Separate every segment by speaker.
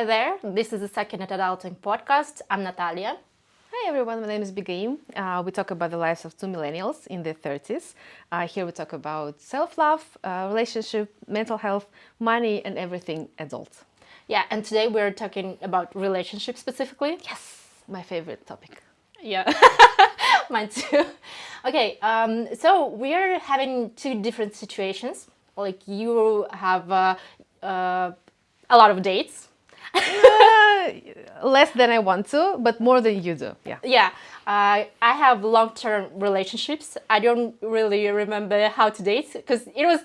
Speaker 1: Hi there, this is the second Adulting podcast. I'm Natalia.
Speaker 2: Hi everyone, my name is Begaiym. We talk about the lives of two millennials in their 30s. Here we talk about self-love, relationship, mental health, money, and everything adult.
Speaker 1: Yeah, and today we're talking about relationships specifically.
Speaker 2: Yes, my favorite topic.
Speaker 1: Yeah, mine too. Okay, so we're having two different situations. Like you have a lot of dates.
Speaker 2: Less than I want to, but more than you do. Yeah.
Speaker 1: Yeah, I have long-term relationships. I don't really remember how to date because it was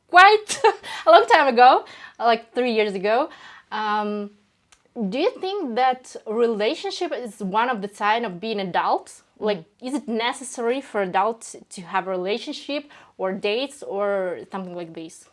Speaker 1: quite a long time ago, like 3 years ago. Do you think that relationship is one of the sign of being adult? Like, is it necessary for adults to have a relationship or dates or something like this?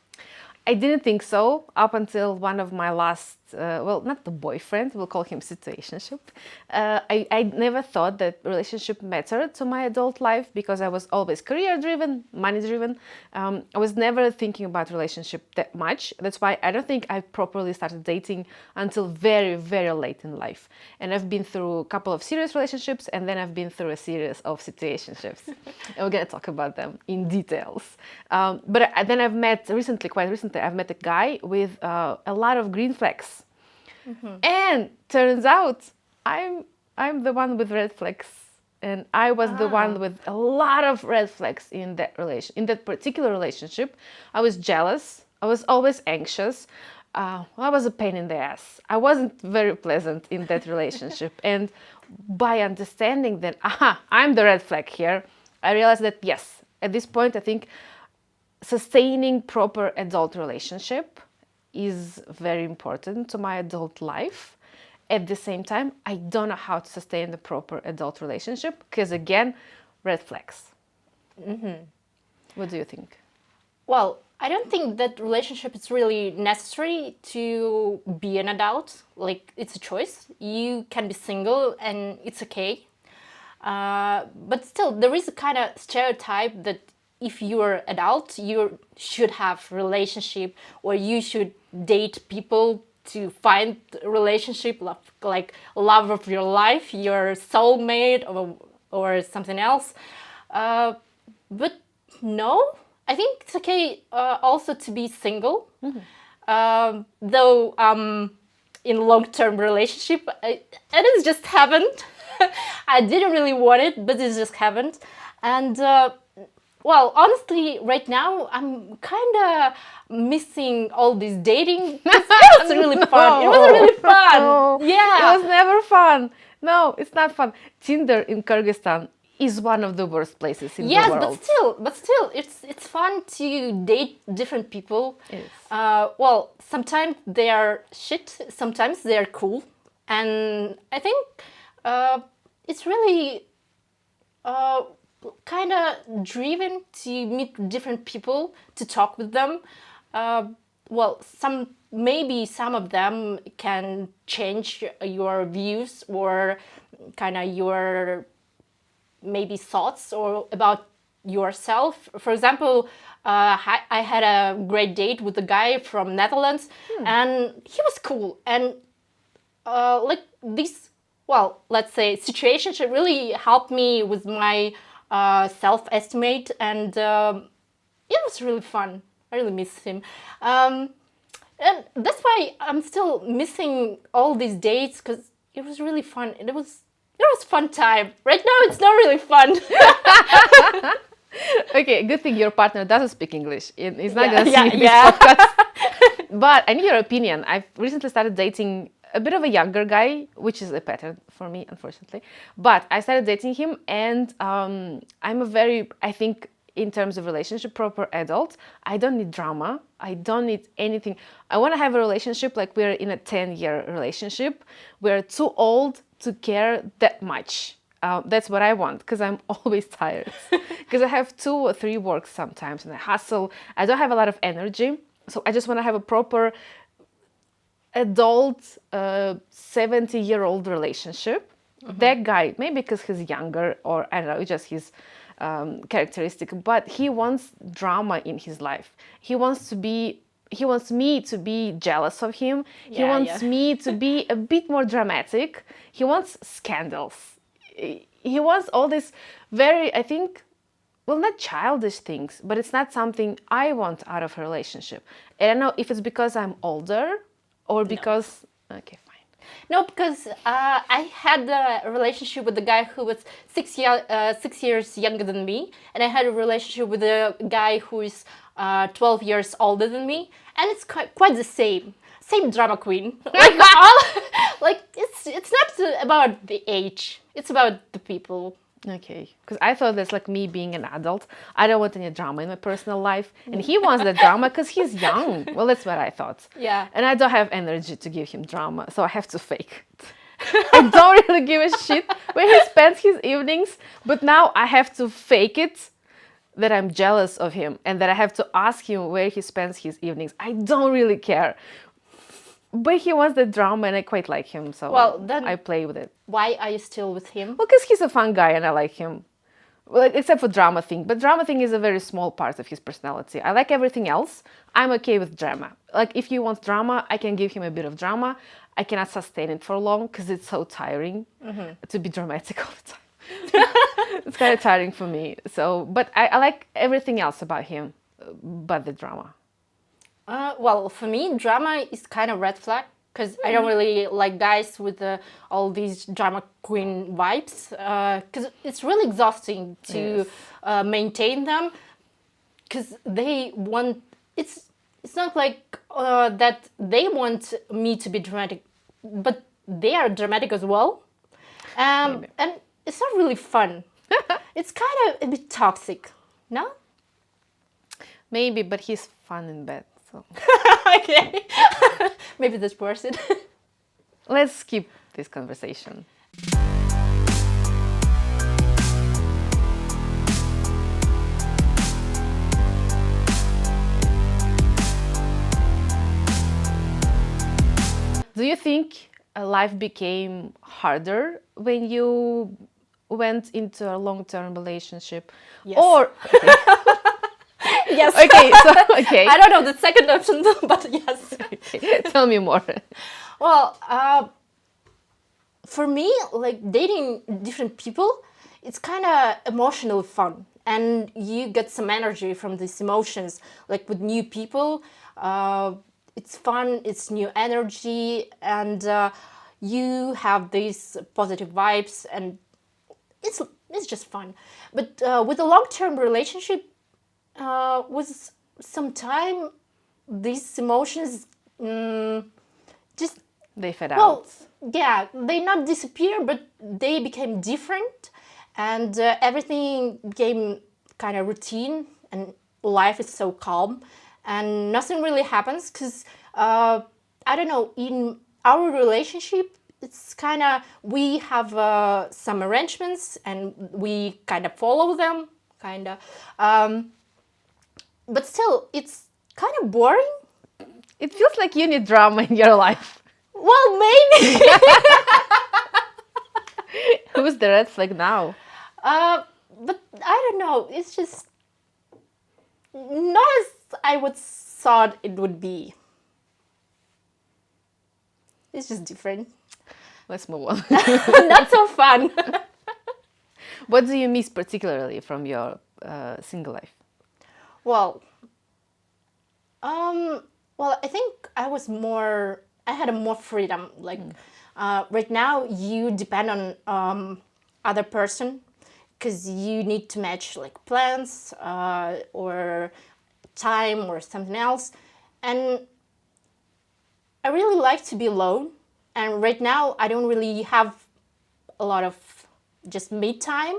Speaker 2: I didn't think so up until one of my last, not the boyfriend, we'll call him situationship. I never thought that relationship mattered to my adult life because I was always career-driven, money-driven. I was never thinking about relationship that much. That's why I don't think I properly started dating until very, very late in life. And I've been through a couple of serious relationships and then I've been through a series of situationships. And we're going to talk about them in details. But then I've met quite recently, I've met a guy with a lot of green flags. Mm-hmm. And turns out I'm the one with red flags. And I was the one with a lot of red flags in that particular relationship. I was jealous. I was always anxious. I was a pain in the ass. I wasn't very pleasant in that relationship. And by understanding that, I'm the red flag here, I realized that yes, at this point, I think sustaining proper adult relationship is very important to my adult life. At the same time, I don't know how to sustain the proper adult relationship because, again, red flags. Mm-hmm. What do you think?
Speaker 1: Well, I don't think that relationship is really necessary to be an adult. Like, it's a choice. You can be single and it's okay. But still, there is a kind of stereotype that if you're adult, you should have relationship or you should date people to find a relationship, like love of your life, your soulmate or something else. But no, I think it's okay also to be single. Mm-hmm. Though in long-term relationship, and it just happened. I didn't really want it, but it just happened. And well, honestly, right now, I'm kind of missing all this dating. It was really fun. It was really fun.
Speaker 2: No,
Speaker 1: yeah.
Speaker 2: It was never fun. No, it's not fun. Tinder in Kyrgyzstan is one of the worst places in the world.
Speaker 1: Yes, but still, it's fun to date different people.
Speaker 2: Yes.
Speaker 1: Well, sometimes they are shit, sometimes they are cool. And I think it's really kind of driven to meet different people, to talk with them. Well, maybe some of them can change your views or kind of your maybe thoughts or about yourself. For example, I had a great date with a guy from Netherlands, and he was cool. And like this, well, let's say situation should really help me with my self-estimate, and it was really fun. I really miss him. And that's why I'm still missing all these dates because it was really fun. It was fun time. Right now, it's not really fun.
Speaker 2: Okay, good thing your partner doesn't speak English. He's not going to see this podcast. But I need your opinion. I've recently started dating a bit of a younger guy, which is a pattern for me, unfortunately. But I started dating him, and I'm a very, I think, in terms of relationship, proper adult. I don't need drama. I don't need anything. I want to have a relationship like we're in a 10-year relationship. We're too old to care that much. That's what I want because I'm always tired. Because I have 2 or 3 works sometimes and I hustle. I don't have a lot of energy. So I just want to have a proper adult 70-year-old relationship. Mm-hmm. That guy, maybe because he's younger or I don't know, it's just his characteristic, but he wants drama in his life. He wants to be he wants me to be jealous of him. He
Speaker 1: Yeah,
Speaker 2: wants
Speaker 1: yeah.
Speaker 2: me to be a bit more dramatic. He wants scandals. He wants all this very, I think, well, not childish things, but it's not something I want out of a relationship. I don't know if it's because I'm older or because, okay, fine.
Speaker 1: No, because I had a relationship with a guy who was 6 years younger than me, and I had a relationship with a guy who is 12 years older than me, and it's quite the same drama queen. Like all, like it's not about the age; it's about the people.
Speaker 2: Okay, because I thought that's like me being an adult. I don't want any drama in my personal life, and he wants the drama because he's young. Well, that's what I thought.
Speaker 1: Yeah.
Speaker 2: And I don't have energy to give him drama, so I have to fake it. I don't really give a shit where he spends his evenings, but now I have to fake it that I'm jealous of him and that I have to ask him where he spends his evenings. I don't really care. But he wants the drama and I quite like him, so
Speaker 1: Well, then
Speaker 2: I play with it.
Speaker 1: why are you still with him?
Speaker 2: Well, because he's a fun guy and I like him. Well, except for drama thing. But drama thing is a very small part of his personality. I like everything else. I'm okay with drama. Like, if he wants drama, I can give him a bit of drama. I cannot sustain it for long because it's so tiring to be dramatic all the time. It's kind of tiring for me. So, but I like everything else about him, but the drama.
Speaker 1: Well, for me, drama is kind of red flag because I don't really like guys with all these drama queen vibes because it's really exhausting to maintain them because they want it's not like that they want me to be dramatic, but they are dramatic as well, and it's not really fun. It's kind of a bit toxic, no?
Speaker 2: Maybe, but he's fun in bed. So.
Speaker 1: Okay. Maybe that's worth it.
Speaker 2: Let's skip this conversation. Do you think life became harder when you went into a long-term relationship?
Speaker 1: Yes.
Speaker 2: Or
Speaker 1: Yes.
Speaker 2: okay, so okay.
Speaker 1: I don't know the second option, but yes.
Speaker 2: Okay. Tell me more.
Speaker 1: Well, for me, like dating different people, it's kind of emotionally fun, and you get some energy from these emotions. Like with new people, it's fun. It's new energy, and you have these positive vibes, and it's just fun. But with a long-term relationship, with some time, these emotions just
Speaker 2: They fed
Speaker 1: well,
Speaker 2: out.
Speaker 1: yeah, they not disappear, but they became different, and everything became kind of routine, and life is so calm, and nothing really happens because I don't know. In our relationship, it's kind of we have some arrangements, and we kind of follow them, kind of. But still, it's kind of boring.
Speaker 2: It feels like you need drama in your life.
Speaker 1: Well, maybe.
Speaker 2: Who's the red flag now?
Speaker 1: But I don't know. It's just not as I would thought it would be. It's just different.
Speaker 2: Let's move on.
Speaker 1: Not so fun.
Speaker 2: What do you miss particularly from your single life?
Speaker 1: Well, I think I had a more freedom. Like, right now, you depend on other person because you need to match like plans or time or something else. And I really like to be alone. And right now, I don't really have a lot of just me time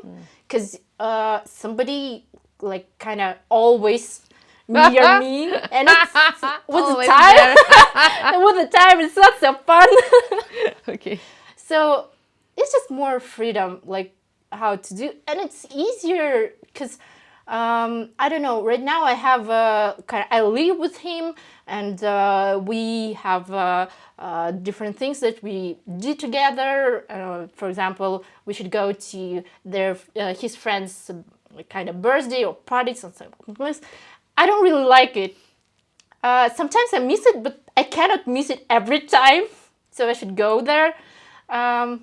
Speaker 1: because somebody like kind of always near me, and it's with the
Speaker 2: Always
Speaker 1: time
Speaker 2: there.
Speaker 1: and with the time it's not so fun.
Speaker 2: Okay.
Speaker 1: So it's just more freedom, like how to do, and it's easier because I don't know. Right now, I have I live with him, and we have different things that we do together. For example, we should go to his friends' kind of birthday or parties and something like this. I don't really like it. Sometimes I miss it, but I cannot miss it every time. So I should go there. And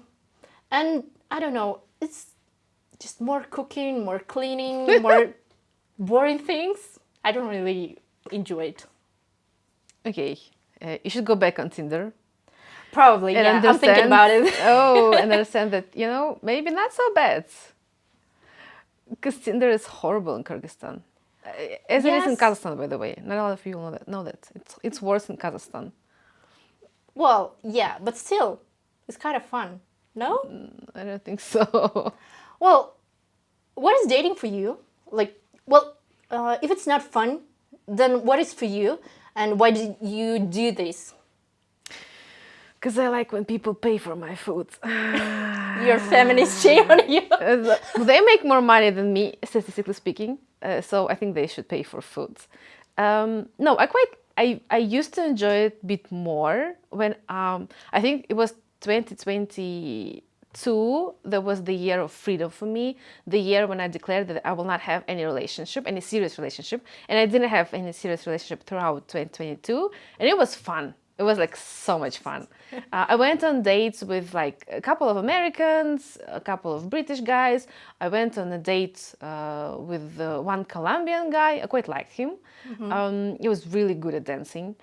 Speaker 1: I don't know, it's just more cooking, more cleaning, more boring things. I don't really enjoy it.
Speaker 2: Okay, you should go back on Tinder
Speaker 1: Probably,
Speaker 2: and
Speaker 1: yeah. I'm thinking about it.
Speaker 2: and understand that, maybe not so bad. Because Tinder is horrible in Kyrgyzstan. As it is in
Speaker 1: Yes.
Speaker 2: Kazakhstan, by the way. Not a lot of people know that. It's worse in Kazakhstan.
Speaker 1: Well, yeah, but still, it's kind of fun. No?
Speaker 2: I don't think so.
Speaker 1: Well, what is dating for you? Like, well, if it's not fun, then what is for you? And why do you do this?
Speaker 2: Because I like when people pay for my food.
Speaker 1: Your feminist shame on you.
Speaker 2: They make more money than me, statistically speaking. So I think they should pay for food. No, I used to enjoy it a bit more when I think it was 2022. That was the year of freedom for me. The year when I declared that I will not have any relationship, any serious relationship, and I didn't have any serious relationship throughout 2022, and it was fun. It was like so much fun. I went on dates with like a couple of Americans, a couple of British guys. I went on a date with one Colombian guy. I quite liked him. He was really good at dancing.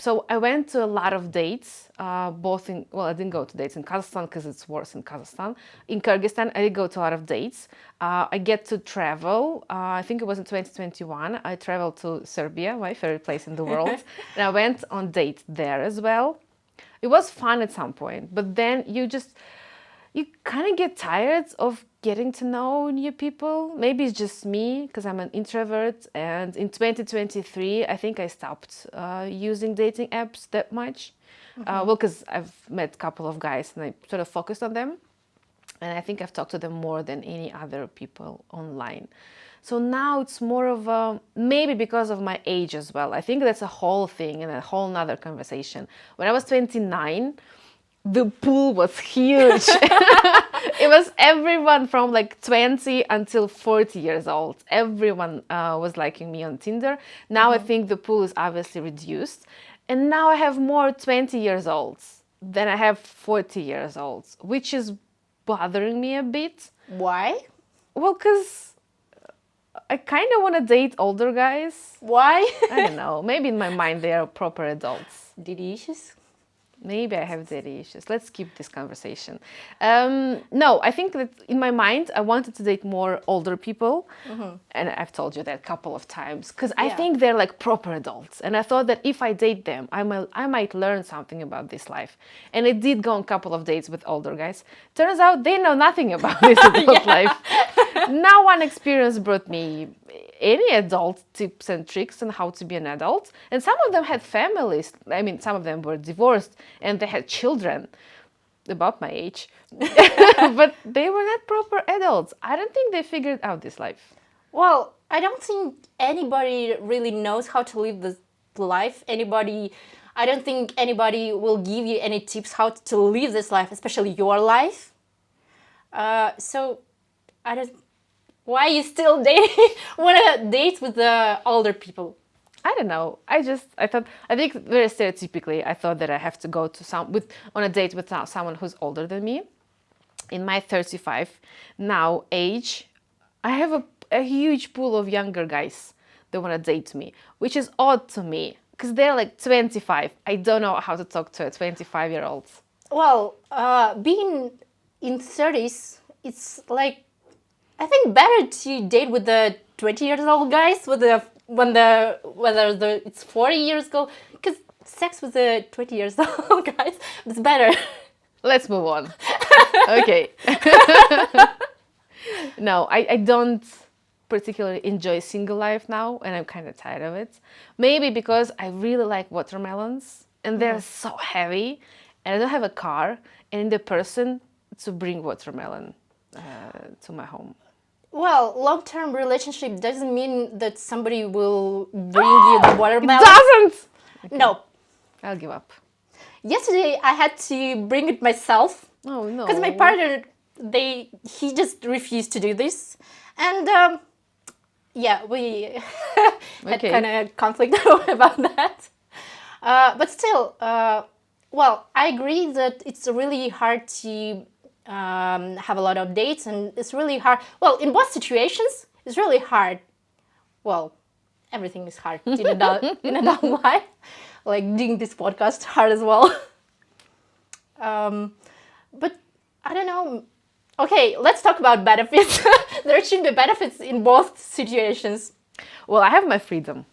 Speaker 2: So I went to a lot of dates, both in, well, I didn't go to dates in Kazakhstan because it's worse in Kazakhstan. In Kyrgyzstan, I did go to a lot of dates. I get to travel. I think it was in 2021. I traveled to Serbia, my favorite place in the world. And I went on dates there as well. It was fun at some point, but then you kind of get tired of getting to know new people. Maybe it's just me because I'm an introvert. And in 2023, I think I stopped using dating apps that much. Well, because I've met a couple of guys and I sort of focused on them. And I think I've talked to them more than any other people online. So now it's more of a, maybe because of my age as well. I think that's a whole thing and a whole nother conversation. When I was 29, the pool was huge. It was everyone from like 20 until 40 years old. Everyone was liking me on Tinder. Now I think the pool is obviously reduced. And now I have more 20 years olds than I have 40 years olds, which is bothering me a bit.
Speaker 1: Why?
Speaker 2: Well, because I kind of want to date older guys.
Speaker 1: Why?
Speaker 2: I don't know. Maybe in my mind they are proper adults.
Speaker 1: Daddy issues?
Speaker 2: Maybe I have daddy issues. Let's keep this conversation. No, I think that in my mind, I wanted to date more older people. And I've told you that a couple of times. Because I think they're like proper adults. And I thought that if I date them, I might learn something about this life. And I did go on a couple of dates with older guys. Turns out they know nothing about this adult life. Now one experience brought me any adult tips and tricks on how to be an adult. And some of them had families. I mean, some of them were divorced and they had children about my age. But they were not proper adults. I don't think they figured out this life.
Speaker 1: Well, I don't think anybody really knows how to live this life. I don't think anybody will give you any tips how to live this life, especially your life. So, I don't. Why are you still dating? Want to date with the older people?
Speaker 2: I don't know. I think very stereotypically, I thought that I have to go to on a date with someone who's older than me. In my 35 now age, I have a huge pool of younger guys that want to date me, which is odd to me because they're like 25. I don't know how to talk to a 25-year-old.
Speaker 1: Well, being in 30s, it's like, I think better to date with the 20 years old guys whether it's 40 years ago, because sex with the 20 years old guys is better.
Speaker 2: Let's move on. Okay. No, I don't particularly enjoy single life now, and I'm kind of tired of it. Maybe because I really like watermelons and they're so heavy, and I don't have a car and the person to bring watermelon to my home.
Speaker 1: Well, long-term relationship doesn't mean that somebody will bring you the watermelon.
Speaker 2: It doesn't! Okay.
Speaker 1: No.
Speaker 2: I'll give up.
Speaker 1: Yesterday, I had to bring it myself.
Speaker 2: Oh, no.
Speaker 1: Because my partner, he just refused to do this. And Yeah, we had
Speaker 2: Okay.
Speaker 1: kind of conflict about that. But still, well, I agree that it's really hard to have a lot of dates, and it's really hard. Well, in both situations, it's really hard. Well, everything is hard in adult life. Like doing this podcast hard as well. But I don't know. Okay, let's talk about benefits. There should be benefits in both situations.
Speaker 2: Well, I have my freedom.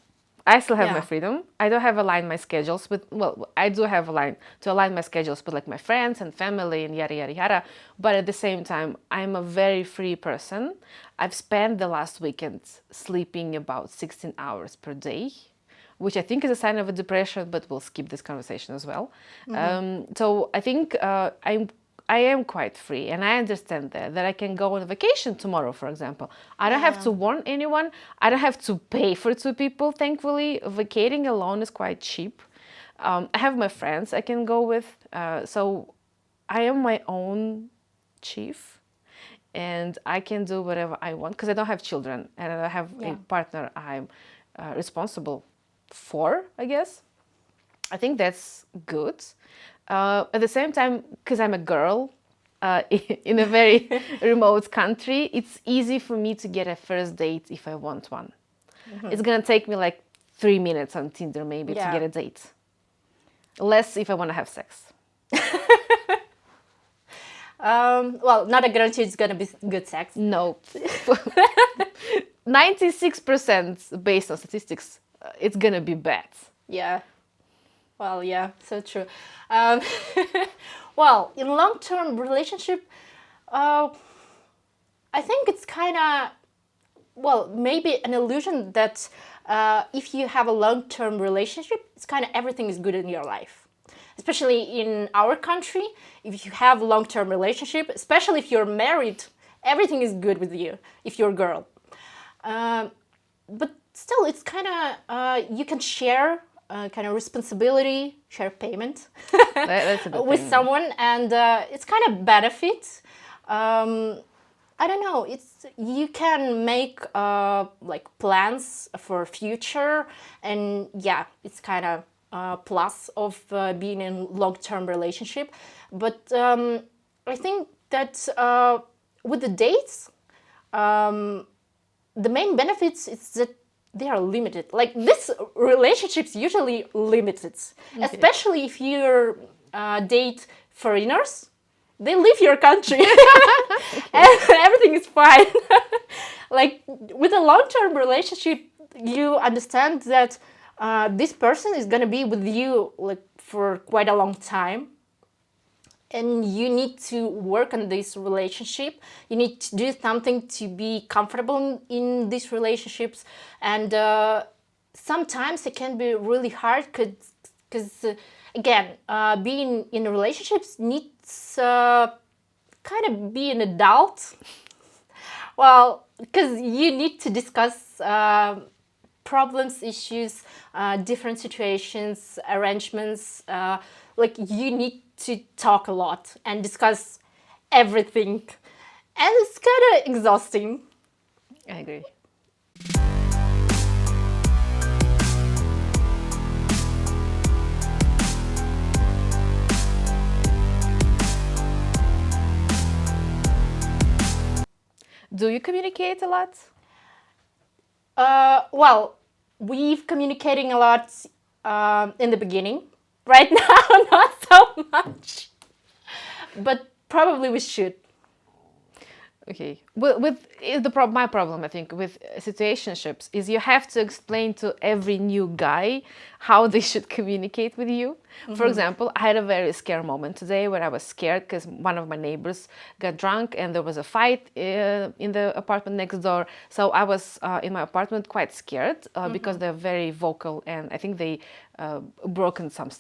Speaker 2: I still have my
Speaker 1: Yeah.
Speaker 2: freedom. I don't have aligned my schedules with, well, I do have aligned to align my schedules with like my friends and family and yada yada yada. But at the same time, I'm a very free person. I've spent the last weekend sleeping about 16 hours per day, which I think is a sign of a depression, but we'll skip this conversation as well. So I think I am quite free, and I understand that I can go on vacation tomorrow, for example. I don't have to warn anyone. I don't have to pay for two people. Thankfully, vacating alone is quite cheap. I have my friends I can go with, so I am my own chief, and I can do whatever I want because I don't have children and I don't have a partner I'm responsible for, I guess. I think that's good. At the same time, because I'm a girl in a very remote country, it's easy for me to get a first date if I want one. It's gonna take me like 3 minutes on Tinder maybe to get a date. Less if I want to have sex.
Speaker 1: Well, not a guarantee it's gonna be good sex.
Speaker 2: No. 96% based on statistics, it's gonna be bad.
Speaker 1: Yeah. Well, yeah, so true. Um, well, in long-term relationship, I think it's kind of, well, maybe an illusion that if you have a long-term relationship, it's kind of everything is good in your life. Especially in our country, if you have a long-term relationship, especially if you're married, everything is good with you if you're a girl. But still, it's kind of, you can share kind of responsibility, share payment
Speaker 2: That's a good
Speaker 1: with
Speaker 2: thing.
Speaker 1: someone, and it's kind of benefit. I don't know. It's you can make like plans for future, and yeah, it's kind of plus of being in long-term relationship. But I think that with the dates, the main benefits is that they are limited. Like this relationships usually limited, especially if you're date foreigners. They leave your country and everything is fine. Like with a long-term relationship, you understand that this person is gonna be with you like for quite a long time, and you need to work on this relationship. You need to do something to be comfortable in these relationships, and sometimes it can be really hard because again, being in relationships needs kind of be an adult. Well, because you need to discuss problems, issues, different situations, arrangements. Like you need to talk a lot and discuss everything, and it's kind of exhausting.
Speaker 2: I agree. Do you communicate a lot?
Speaker 1: Well, we've communicating a lot in the beginning. Right now, not so much, but probably we should.
Speaker 2: Okay. My problem, I think, with situationships is you have to explain to every new guy how they should communicate with you. For example, I had a very scary moment today where I was scared because one of my neighbors got drunk and there was a fight in the apartment next door. So I was in my apartment quite scared because they're very vocal, and I think they broken some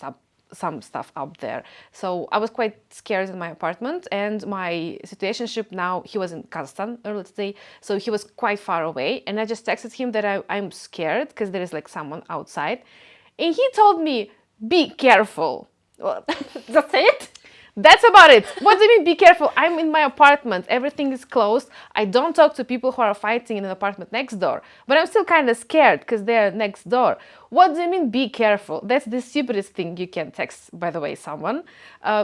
Speaker 2: stuff up there. So I was quite scared in my apartment, and my situationship now, he was in Kazakhstan earlier today, so he was quite far away, and I just texted him that I'm scared because there is like someone outside, and he told me, be careful. Well,
Speaker 1: That's it.
Speaker 2: That's about it. What do you mean, be careful? I'm in my apartment. Everything is closed. I don't talk to people who are fighting in an apartment next door. But I'm still kind of scared because they're next door. What do you mean, be careful? That's the stupidest thing you can text, by the way, someone.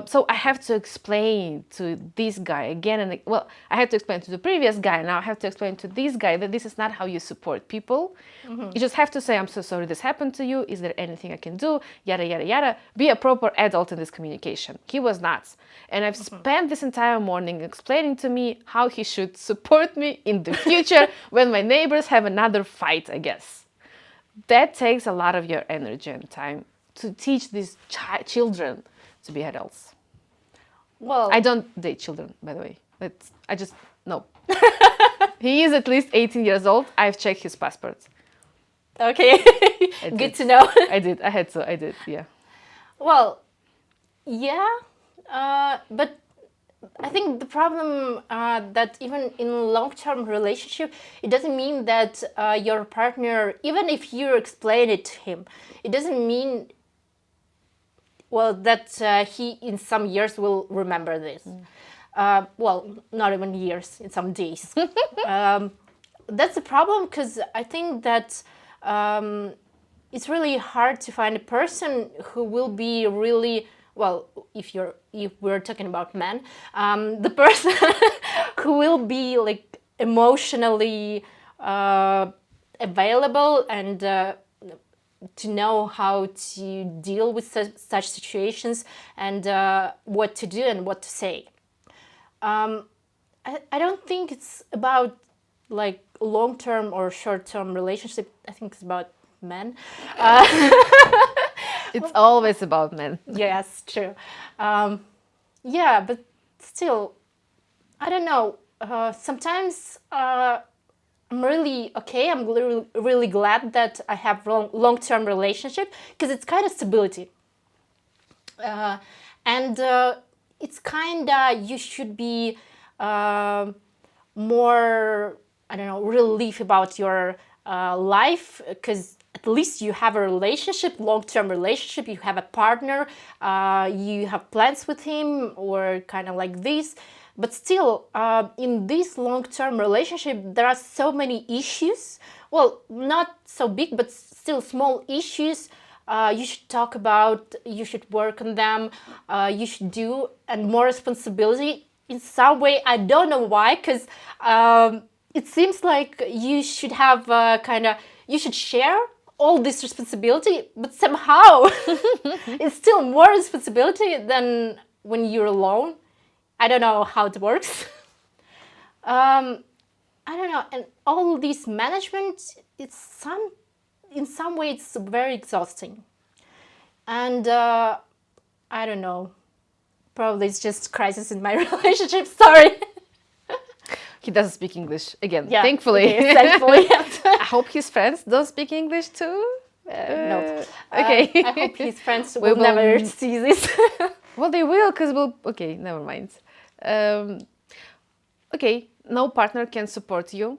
Speaker 2: So I have to explain to this guy again and well, I had to explain to the previous guy. Now I have to explain to this guy that this is not how you support people. You just have to say, I'm so sorry this happened to you. Is there anything I can do? Yada, yada, yada. Be a proper adult in this communication. He was not. And I've spent this entire morning explaining to me how he should support me in the future when my neighbors have another fight, I guess. That takes a lot of your energy and time to teach these children to be adults.
Speaker 1: Well,
Speaker 2: I don't date children, by the way. I just, no. He is at least 18 years old. I've checked his passport.
Speaker 1: okay, good to know.
Speaker 2: I did. I had to. I did. Yeah.
Speaker 1: Well, yeah, but I think the problem that even in long-term relationship, it doesn't mean that your partner, even if you explain it to him, it doesn't mean, well, that he in some years will remember this. Well, not even years, in some days. That's the problem, because I think that it's really hard to find a person who will be really, well, if we're talking about men, the person who will be like emotionally available and to know how to deal with such situations and what to do and what to say. I don't think it's about like long-term or short-term relationship. I think it's about men.
Speaker 2: It's always about men.
Speaker 1: Yes, true. Yeah, but still, I don't know. Sometimes I'm really okay. I'm really glad that I have long-term relationship because it's kind of stability. And it's kind of, you should be more, I don't know, relief about your life, because at least you have a relationship, long-term relationship, you have a partner, you have plans with him or kind of like this. But still, in this long-term relationship, there are so many issues. Well, not so big, but still small issues. You should talk about, you should work on them, you should do, and more responsibility in some way. I don't know why, because it seems like you should have you should share all this responsibility, but somehow it's still more responsibility than when you're alone. I don't know how it works. I don't know, and all this management, in some way it's very exhausting. And I don't know, probably it's just crisis in my relationship, sorry.
Speaker 2: He doesn't speak English again,
Speaker 1: Yeah,
Speaker 2: thankfully.
Speaker 1: okay, thankfully.
Speaker 2: I hope his friends don't speak English too.
Speaker 1: No.
Speaker 2: Okay.
Speaker 1: I hope his friends will never see this.
Speaker 2: Well, they will, because okay, never mind. Okay, no partner can support you.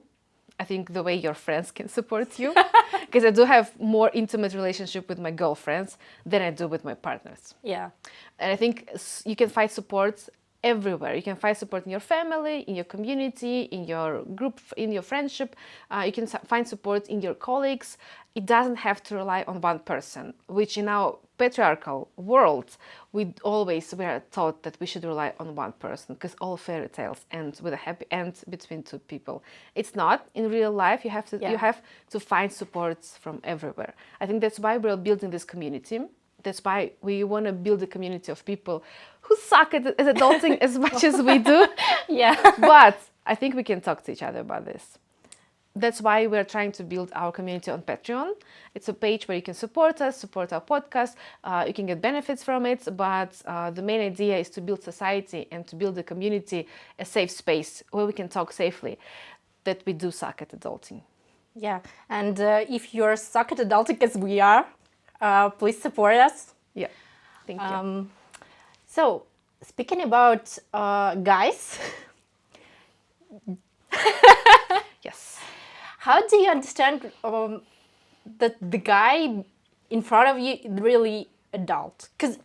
Speaker 2: I think the way your friends can support you, because I do have more intimate relationship with my girlfriends than I do with my partners.
Speaker 1: Yeah.
Speaker 2: And I think you can find support everywhere. You can find support in your family, in your community, in your group, in your friendship. You can find support in your colleagues. It doesn't have to rely on one person, which in our patriarchal world, we are taught that we should rely on one person, because all fairy tales end with a happy end between two people. It's not. In real life, you have to find support from everywhere. I think that's why we're building this community. That's why we want to build a community of people who suck at adulting as much as we do.
Speaker 1: Yeah.
Speaker 2: But I think we can talk to each other about this. That's why we're trying to build our community on Patreon. It's a page where you can support us, support our podcast. You can get benefits from it. But the main idea is to build society and to build a community, a safe space where we can talk safely that we do suck at adulting.
Speaker 1: Yeah. And if you're suck at adulting as we are, please support us.
Speaker 2: Yeah, thank you.
Speaker 1: So, speaking about guys,
Speaker 2: yes.
Speaker 1: How do you understand that the guy in front of you is really adult? Because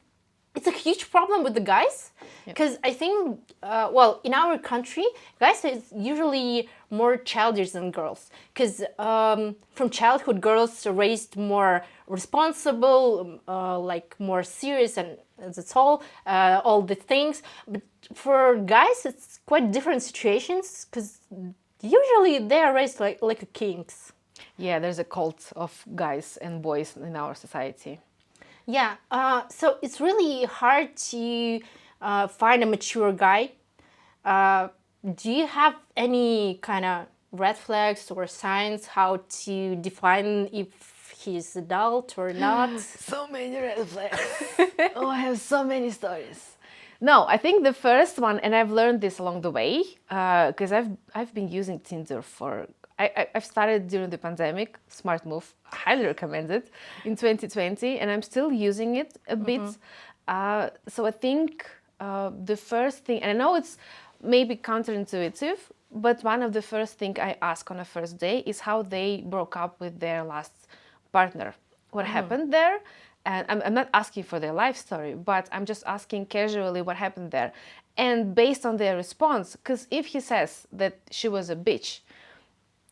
Speaker 1: it's a huge problem with the guys, because I think, well, in our country, guys is usually more childish than girls, because from childhood, girls are raised more responsible, like more serious, and that's all the things. But for guys, it's quite different situations, because usually they are raised like kings.
Speaker 2: Yeah, there's a cult of guys and boys in our society.
Speaker 1: Yeah, so it's really hard to find a mature guy. Do you have any kind of red flags or signs how to define if he's adult or not?
Speaker 2: So many red flags. Oh, I have so many stories. No, I think the first one, and I've learned this along the way, because I've been using Tinder for. I've started during the pandemic. Smart move, highly recommend it, in 2020, and I'm still using it a bit. So I think the first thing, and I know it's maybe counterintuitive, but one of the first thing I ask on a first day is how they broke up with their last partner. What happened there? And I'm not asking for their life story, but I'm just asking casually what happened there. And based on their response, because if he says that she was a bitch,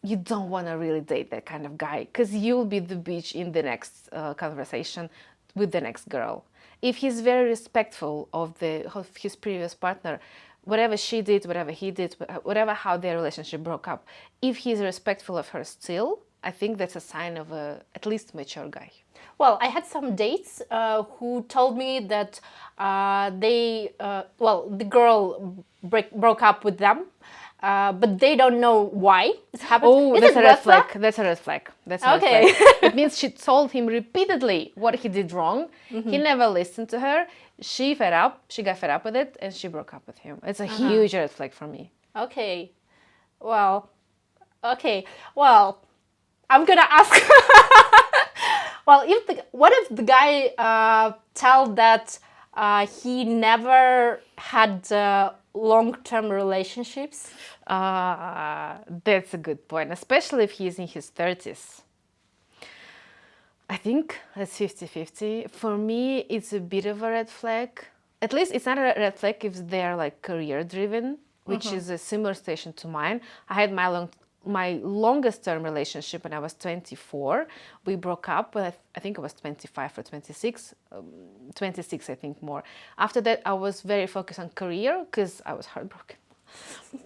Speaker 2: you don't want to really date that kind of guy, because you'll be the bitch in the next conversation with the next girl. If he's very respectful of his previous partner, whatever she did, whatever he did, whatever how their relationship broke up, if he's respectful of her still, I think that's a sign of a at least mature guy.
Speaker 1: Well, I had some dates who told me that the girl broke up with them, but they don't know why it happened.
Speaker 2: Oh,
Speaker 1: Is
Speaker 2: that's
Speaker 1: it
Speaker 2: a red flag. That's a red flag. That's a
Speaker 1: Okay.
Speaker 2: red flag. It means she told him repeatedly what he did wrong. He never listened to her. She got fed up with it, and she broke up with him. It's a huge red flag for me.
Speaker 1: Okay. Well, I'm gonna ask. Well, what if the guy tell that he never had long-term relationships?
Speaker 2: That's a good point, especially if he's in his 30s. I think that's 50-50. For me, it's a bit of a red flag. At least it's not a red flag if they're like career driven, which is a similar situation to mine. I had my longest term relationship when I was 24. We broke up when I think I was 25 or 26. 26, I think, more. After that, I was very focused on career because I was heartbroken.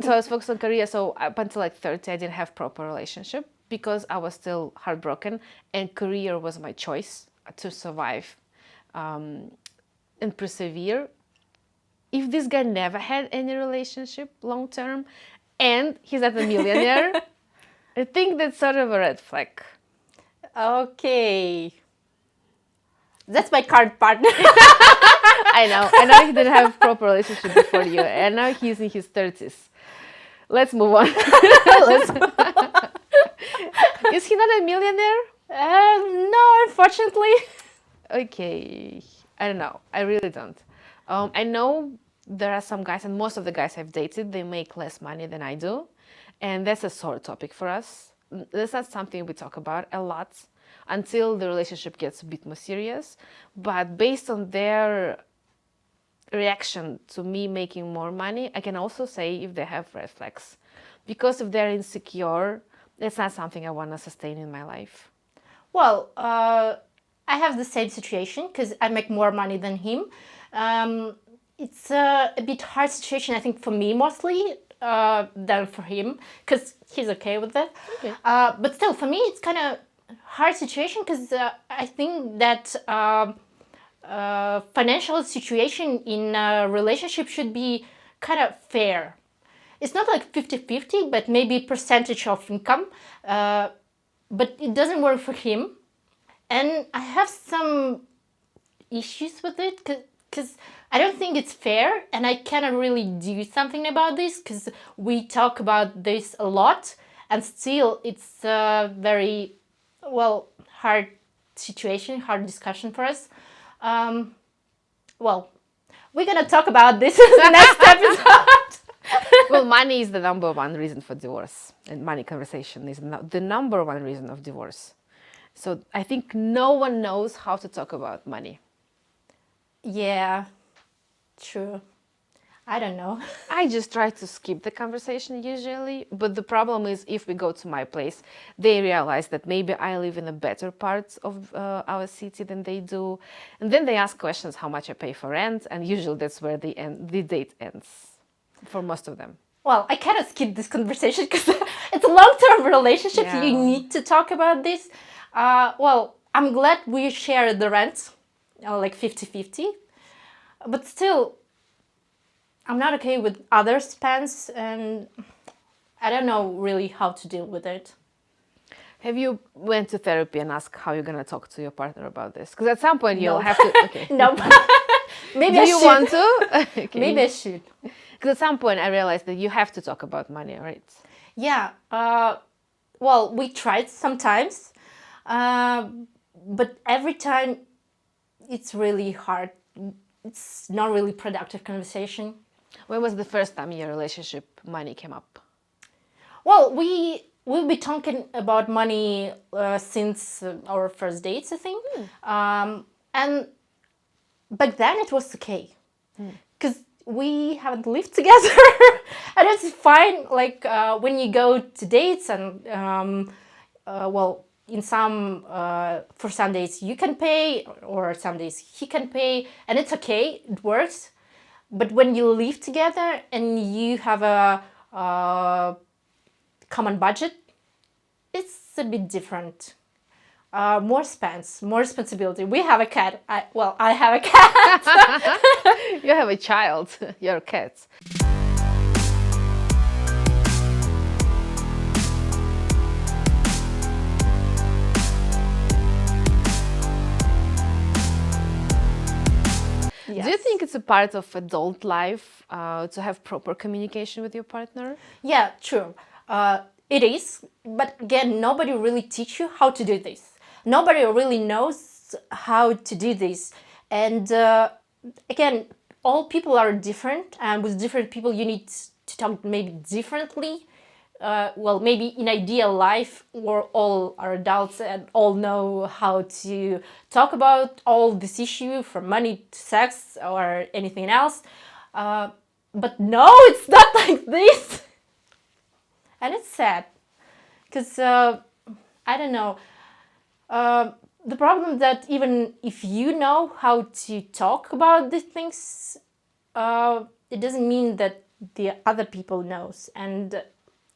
Speaker 2: So I was focused on career. So up until like 30, I didn't have proper relationship because I was still heartbroken, and career was my choice to survive and persevere. If this guy never had any relationship long term and he's not a millionaire, I think that's sort of a red flag.
Speaker 1: Okay. That's my current partner.
Speaker 2: I know he didn't have proper relationship before you, and now he's in his 30s. Let's move on. Is he not a millionaire?
Speaker 1: No, unfortunately.
Speaker 2: Okay, I don't know. I really don't. I know there are some guys, and most of the guys I've dated, they make less money than I do. And that's a sore topic for us. That's not something we talk about a lot until the relationship gets a bit more serious. But based on their reaction to me making more money, I can also say if they have red flags. Because if they're insecure, that's not something I want to sustain in my life.
Speaker 1: Well, I have the same situation because I make more money than him. It's a bit hard situation, I think, for me mostly than for him, because he's okay with that.
Speaker 2: Okay.
Speaker 1: But still, for me, it's kind of hard situation because I think that financial situation in a relationship should be kind of fair. It's not like 50-50, but maybe percentage of income. But it doesn't work for him. And I have some issues with it because I don't think it's fair, and I cannot really do something about this because we talk about this a lot, and still it's a very, hard situation, hard discussion for us. We're gonna talk about this in the next episode.
Speaker 2: Well, money is the number one reason for divorce, and money conversation is the number one reason of divorce. So I think no one knows how to talk about money.
Speaker 1: Yeah, true. I don't know.
Speaker 2: I just try to skip the conversation usually, but the problem is if we go to my place, they realize that maybe I live in a better part of our city than they do, and then they ask questions how much I pay for rent, and usually that's where the date ends for most of them.
Speaker 1: Well, I cannot skip this conversation because it's a long-term relationship.
Speaker 2: Yeah.
Speaker 1: You need to talk about this. Well, I'm glad we share the rent, like 50-50. But still, I'm not okay with other spends, and I don't know really how to deal with it.
Speaker 2: Have you went to therapy and asked how you're gonna talk to your partner about this? Because at some point you'll
Speaker 1: No.
Speaker 2: have to. Okay.
Speaker 1: No. Maybe
Speaker 2: Do
Speaker 1: I
Speaker 2: you
Speaker 1: should.
Speaker 2: want to? Okay.
Speaker 1: Maybe I should.
Speaker 2: Because at some point I realized that you have to talk about money, right?
Speaker 1: Yeah. Well, we tried sometimes, but every time it's really hard. It's not really productive conversation.
Speaker 2: When was the first time in your relationship money came up?
Speaker 1: Well, we'll be talking about money since our first dates, I think. And back then it was okay, because we haven't lived together, and it's fine. Like when you go to dates, and well, in some for some days you can pay, or some days he can pay, and it's okay. It works. But when you live together and you have a common budget, it's a bit different. More spends, more responsibility. We have a cat. I have a cat.
Speaker 2: You have a child, your cat.
Speaker 1: Yes.
Speaker 2: Do you think it's a part of adult life to have proper communication with your partner?
Speaker 1: Yeah, true. It is, but again, nobody really teach you how to do this. Nobody really knows how to do this, and again, all people are different, and with different people, you need to talk maybe differently. Well, maybe in ideal life, where all are adults and all know how to talk about all this issue, from money to sex or anything else. But no, it's not like this. And it's sad. Because, I don't know, the problem that even if you know how to talk about these things, it doesn't mean that the other people knows. And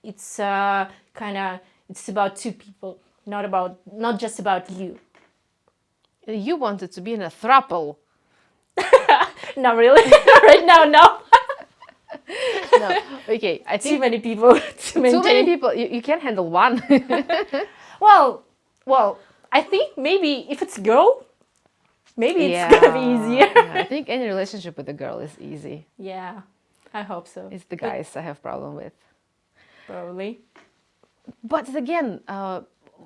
Speaker 1: it's it's about two people, not just about you.
Speaker 2: You wanted to be in a throuple.
Speaker 1: Not really. Right now, no.
Speaker 2: No. Okay, I think
Speaker 1: Too many people to maintain.
Speaker 2: too many people. You can't handle one.
Speaker 1: Well, I think maybe if it's a girl, maybe it's gonna be easier.
Speaker 2: Yeah, I think any relationship with a girl is easy.
Speaker 1: Yeah, I hope so.
Speaker 2: It's the guys I have problem with.
Speaker 1: Probably.
Speaker 2: But again,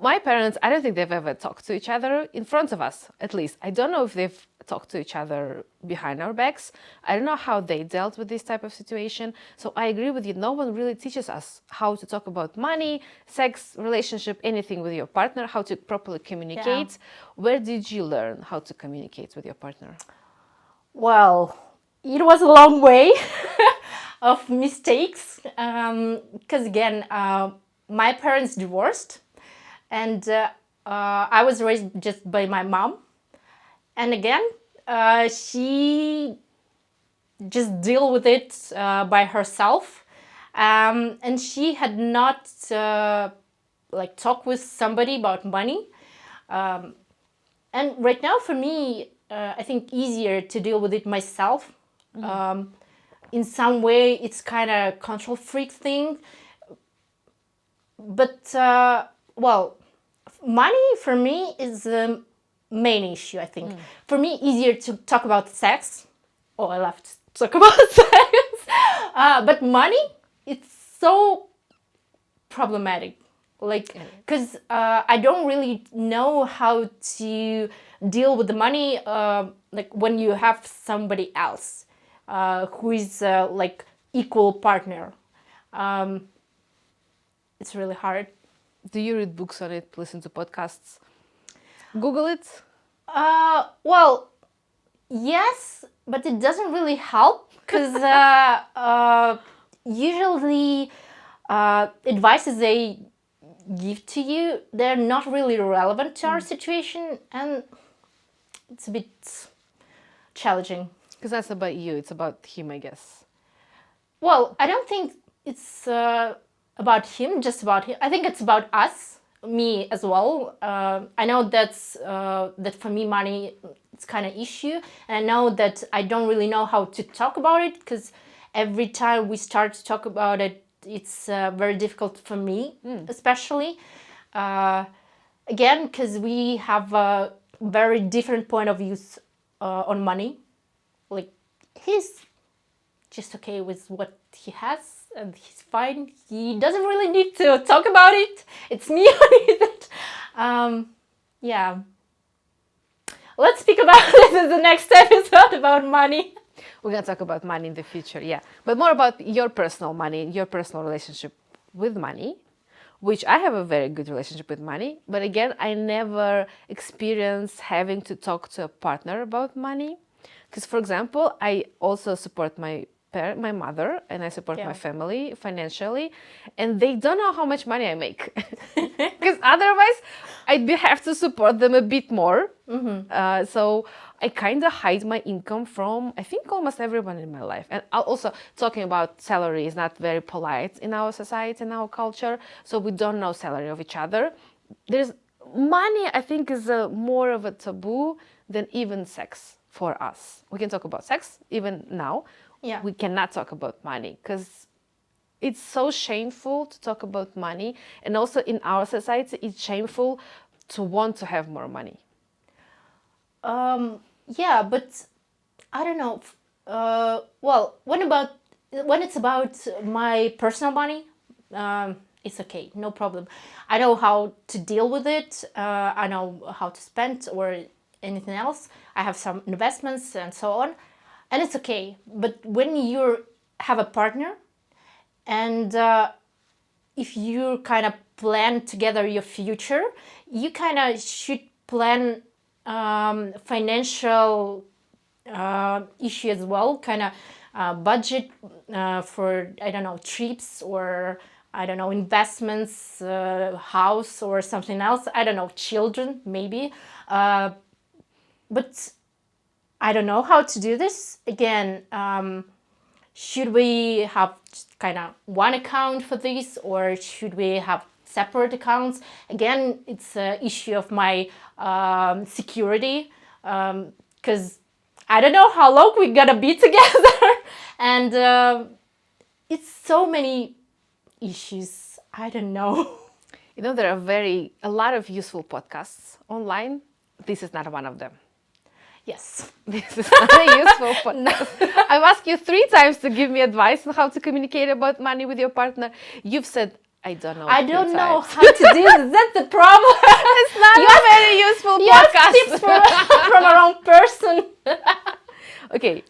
Speaker 2: my parents, I don't think they've ever talked to each other in front of us, at least. I don't know if they've talked to each other behind our backs. I don't know how they dealt with this type of situation. So I agree with you. No one really teaches us how to talk about money, sex, relationship, anything with your partner, how to properly communicate.
Speaker 1: Yeah.
Speaker 2: Where did you learn how to communicate with your partner?
Speaker 1: Well, it was a long way of mistakes. Because again, my parents divorced, and I was raised just by my mom. And again, she just deal with it by herself, and she had not like talk with somebody about money. And right now, for me, I think easier to deal with it myself. In some way, it's kind of control freak thing. But well, money for me is the main issue, I think. For me, easier to talk about sex. Oh, I love to talk about sex. But money, it's so problematic. Like, because I don't really know how to deal with the money, like when you have somebody else who is like equal partner. It's really hard.
Speaker 2: Do you read books on it, listen to podcasts, Google it?
Speaker 1: Well, Yes, but it doesn't really help because usually advices they give to you, they're not really relevant to our situation, and it's a bit challenging.
Speaker 2: Because that's about you, it's about him, I guess.
Speaker 1: Well, I don't think it's about him, just about him. I think it's about us, me as well. I know that for me, money it's kind of issue, and I know that I don't really know how to talk about it because every time we start to talk about it, it's very difficult for me, especially. Again, because we have a very different point of views on money. Like he's just okay with what he has and he's fine. He doesn't really need to talk about it. It's me who needs it. Yeah. Let's speak about this in the next episode about money.
Speaker 2: We're going to talk about money in the future, yeah. But more about your personal money, your personal relationship with money, which I have a very good relationship with money. But again, I never experienced having to talk to a partner about money. Because, for example, I also support my mother and I support my family financially, and they don't know how much money I make because otherwise I'd have to support them a bit more. So I kind of hide my income from, I think, almost everyone in my life. And also talking about salary is not very polite in our society, in our culture, so we don't know salary of each other. There's money, I think, is more of a taboo than even sex for us. We can talk about sex even now.
Speaker 1: Yeah.
Speaker 2: We cannot talk about money because it's so shameful to talk about money. And also in our society, it's shameful to want to have more money.
Speaker 1: Yeah, but I don't know. Well, when it's about my personal money, it's okay, no problem. I know how to deal with it. I know how to spend or anything else. I have some investments and so on. And it's okay. But when you have a partner and if you kind of plan together your future, you kind of should plan financial issue as well, kind of budget for, I don't know, trips or, I don't know, investments, house or something else. I don't know, children maybe. But I don't know how to do this. Again, should we have kind of one account for this or should we have separate accounts? Again, it's an issue of my security because I don't know how long we're gonna be together. And it's so many issues. I don't know.
Speaker 2: You know, there are a lot of useful podcasts online. This is not one of them.
Speaker 1: Yes.
Speaker 2: This is not a useful podcast. I've asked you 3 times to give me advice on how to communicate about money with your partner. You've said, I don't know.
Speaker 1: I don't know how to do this. That's the problem.
Speaker 2: It's not a very useful
Speaker 1: You
Speaker 2: podcast.
Speaker 1: have tips from a wrong person.
Speaker 2: Okay,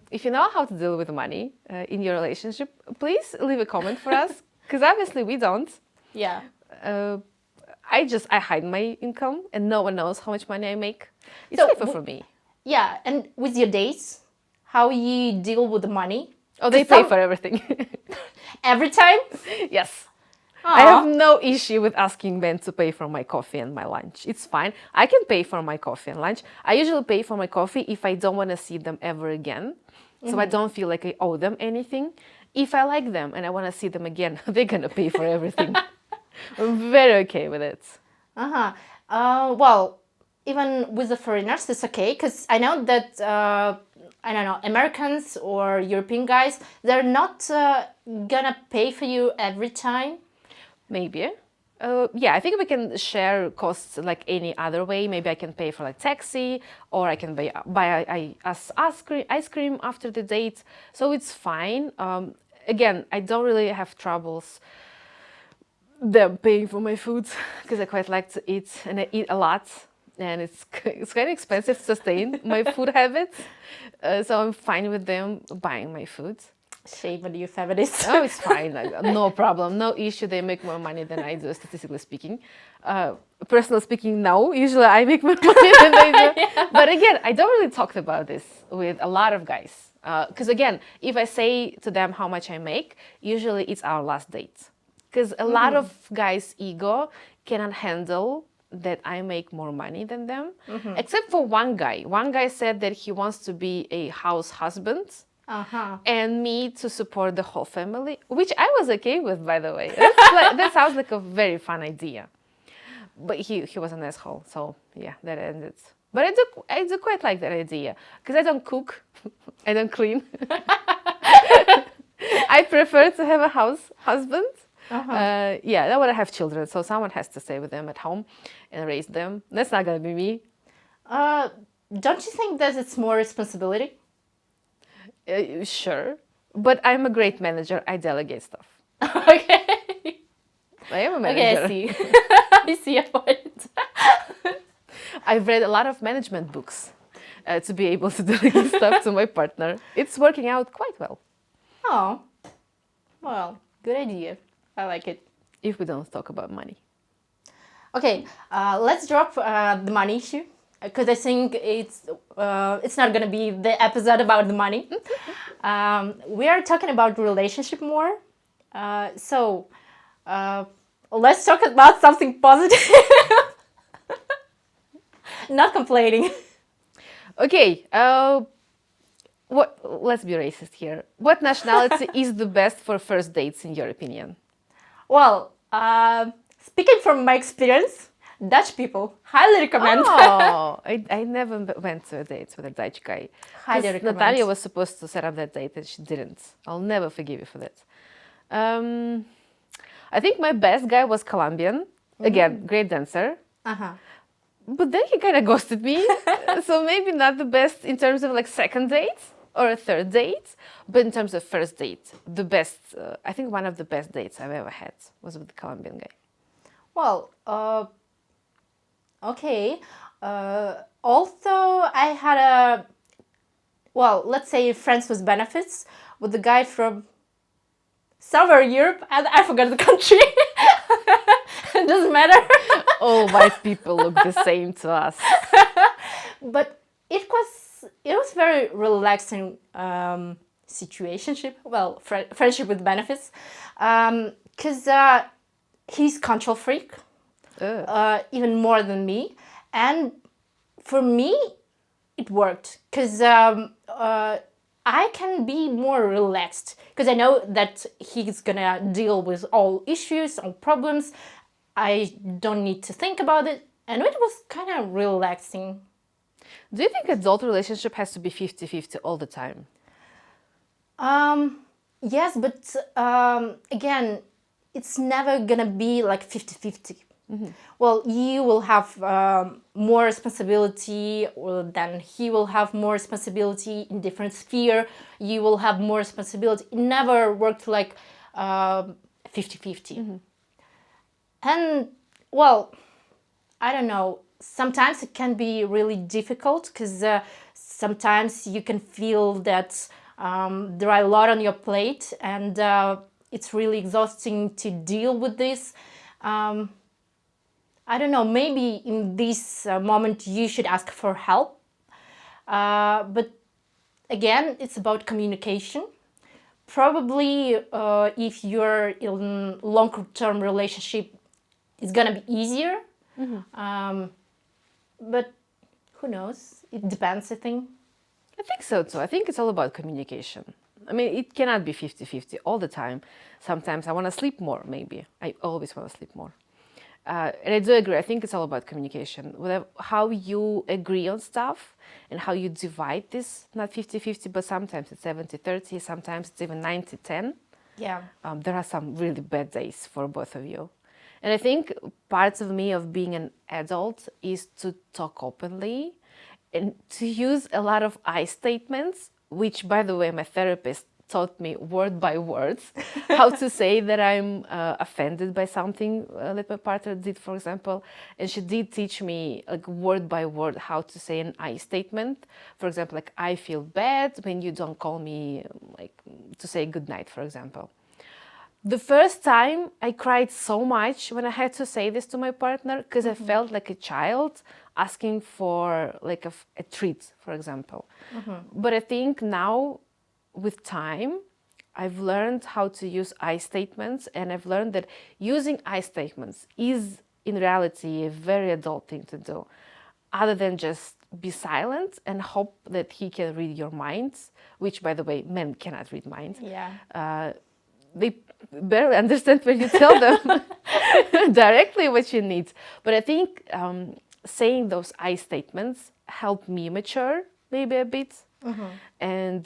Speaker 2: if you know how to deal with money in your relationship, please leave a comment for us, because obviously we don't.
Speaker 1: Yeah.
Speaker 2: I hide my income and no one knows how much money I make. It's
Speaker 1: So
Speaker 2: safer for me.
Speaker 1: Yeah, and with your dates, how you deal with the money?
Speaker 2: Oh, they pay for everything.
Speaker 1: Every time?
Speaker 2: Yes.
Speaker 1: Aww.
Speaker 2: I have no issue with asking Ben to pay for my coffee and my lunch. It's fine. I can pay for my coffee and lunch. I usually pay for my coffee if I don't want to see them ever again. So I don't feel like I owe them anything. If I like them and I want to see them again, they're going to pay for everything. I'm very okay with it.
Speaker 1: Well, even with the foreigners, it's okay, because I know that, I don't know, Americans or European guys, they're not gonna pay for you every time.
Speaker 2: Maybe. Yeah, I think we can share costs like any other way. Maybe I can pay for like taxi, or I can buy ice cream after the date. So it's fine. Again, I don't really have troubles them paying for my food because I quite like to eat and I eat a lot. And it's kind of expensive to sustain my food habits. So I'm fine with them buying my food.
Speaker 1: Shame on you, feminists.
Speaker 2: Oh, it's fine. Like, no problem. No issue. They make more money than I do, statistically speaking. Personally speaking, no. Usually I make more money than they do. Yeah. But again, I don't really talk about this with a lot of guys. Because again, if I say to them how much I make, usually it's our last date. Because a lot of guys' ego cannot handle that I make more money than them. Except for one guy. One guy said that he wants to be a house husband. And me to support the whole family, which I was okay with, by the way. That sounds like a very fun idea. But he was an asshole, so yeah, that ended. But I do quite like that idea, because I don't cook, I don't clean. I prefer to have a house husband. Yeah, I want to have children, so someone has to stay with them at home and raise them. That's not going to be me.
Speaker 1: Don't you think that it's more responsibility?
Speaker 2: Sure, but I'm a great manager. I delegate stuff.
Speaker 1: Okay.
Speaker 2: I am a manager.
Speaker 1: Okay, I see. I see your point.
Speaker 2: I've read a lot of management books to be able to delegate stuff to my partner. It's working out quite well.
Speaker 1: Oh, well, good idea. I like it.
Speaker 2: If we don't talk about money.
Speaker 1: Okay, let's drop the money issue, because I think it's not going to be the episode about the money. We are talking about relationship more. So let's talk about something positive. Not complaining.
Speaker 2: Okay, let's be racist here. What nationality is the best for first dates in your opinion?
Speaker 1: Well, speaking from my experience, Dutch people, highly recommend.
Speaker 2: Oh, I never went to a date with a Dutch guy.
Speaker 1: Highly recommend.
Speaker 2: Natalia was supposed to set up that date and she didn't. I'll never forgive you for that. I think my best guy was Colombian. Again, great dancer. But then he kind of ghosted me. So maybe not the best in terms of like second date or a third date. But in terms of first date, the best, I think one of the best dates I've ever had was with the Colombian guy.
Speaker 1: Well, okay. Also, I had let's say friends with benefits with the guy from somewhere in Europe, and I forgot the country. It doesn't matter.
Speaker 2: All white people look the same to us.
Speaker 1: But it was very relaxing situationship. Well, friendship with benefits, because he's control freak, even more than me, and for me, it worked because I can be more relaxed because I know that he's gonna deal with all issues, all problems. I don't need to think about it, and it was kind of relaxing.
Speaker 2: Do you think adult relationship has to be 50-50 all the time?
Speaker 1: Yes, but again, it's never gonna be like 50-50. Well, you will have more responsibility, or then he will have more responsibility in different sphere. You will have more responsibility. It never worked like 50-50. And well, I don't know. Sometimes it can be really difficult because sometimes you can feel that there are a lot on your plate, and it's really exhausting to deal with this. I don't know, maybe in this moment you should ask for help. But again, it's about communication. Probably if you're in long-term relationship, it's gonna be easier. But who knows? It depends, I think.
Speaker 2: I think so too. I think it's all about communication. I mean, it cannot be 50-50 all the time. Sometimes I want to sleep more, maybe. I always want to sleep more. And I do agree. I think it's all about communication. How you agree on stuff and how you divide this, not 50-50, but sometimes it's 70-30, sometimes it's even 90-10.
Speaker 1: Yeah.
Speaker 2: There are some really bad days for both of you. And I think parts of me of being an adult is to talk openly and to use a lot of I statements, which, by the way, my therapist taught me word by word how to say that I'm offended by something that my partner did, for example. And she did teach me like word by word how to say an I statement. For example, like I feel bad when you don't call me, like to say good night, for example. The first time I cried so much when I had to say this to my partner because I felt like a child asking for like a treat, for example. But I think now with time, I've learned how to use I statements, and I've learned that using I statements is in reality a very adult thing to do, other than just be silent and hope that he can read your minds, which, by the way, men cannot read minds.
Speaker 1: Yeah.
Speaker 2: They barely understand when you tell them directly what you need. But I think saying those I statements helped me mature maybe a bit. And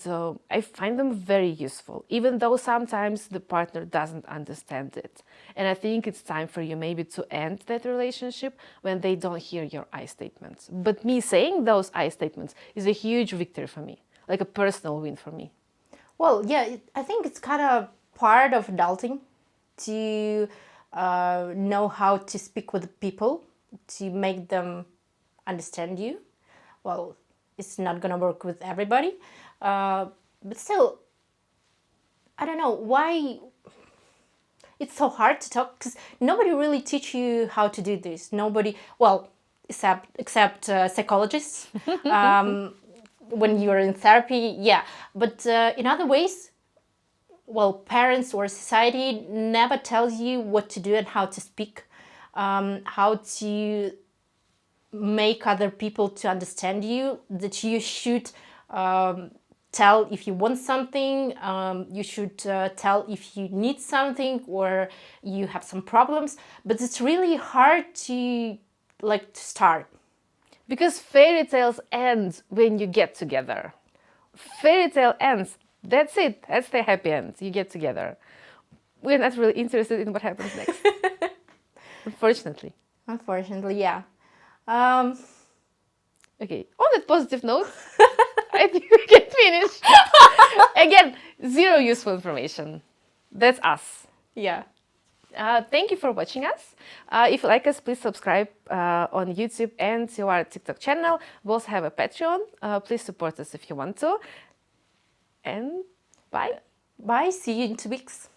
Speaker 2: I find them very useful, even though sometimes the partner doesn't understand it. And I think it's time for you maybe to end that relationship when they don't hear your I statements. But me saying those I statements is a huge victory for me, like a personal win for me.
Speaker 1: Well, yeah, I think it's kind of part of adulting to know how to speak with people, to make them understand you. Well, it's not going to work with everybody, but still, I don't know why it's so hard to talk, because nobody really teach you how to do this. Nobody, well, except psychologists. When you're in therapy, yeah. But in other ways, well, parents or society never tells you what to do and how to speak, how to make other people to understand you, that you should tell if you want something, you should tell if you need something or you have some problems. But it's really hard to start.
Speaker 2: Because fairy tales end when you get together. Fairy tale ends. That's it. That's the happy end. You get together. We're not really interested in what happens next. Unfortunately.
Speaker 1: Unfortunately, yeah.
Speaker 2: Okay, on that positive note, I think we can finish. Again, zero useful information. That's us.
Speaker 1: Yeah.
Speaker 2: Thank you for watching us. If you like us, please subscribe on YouTube and to our TikTok channel. We also have a Patreon. Please support us if you want to. And bye.
Speaker 1: Bye. See you in 2 weeks.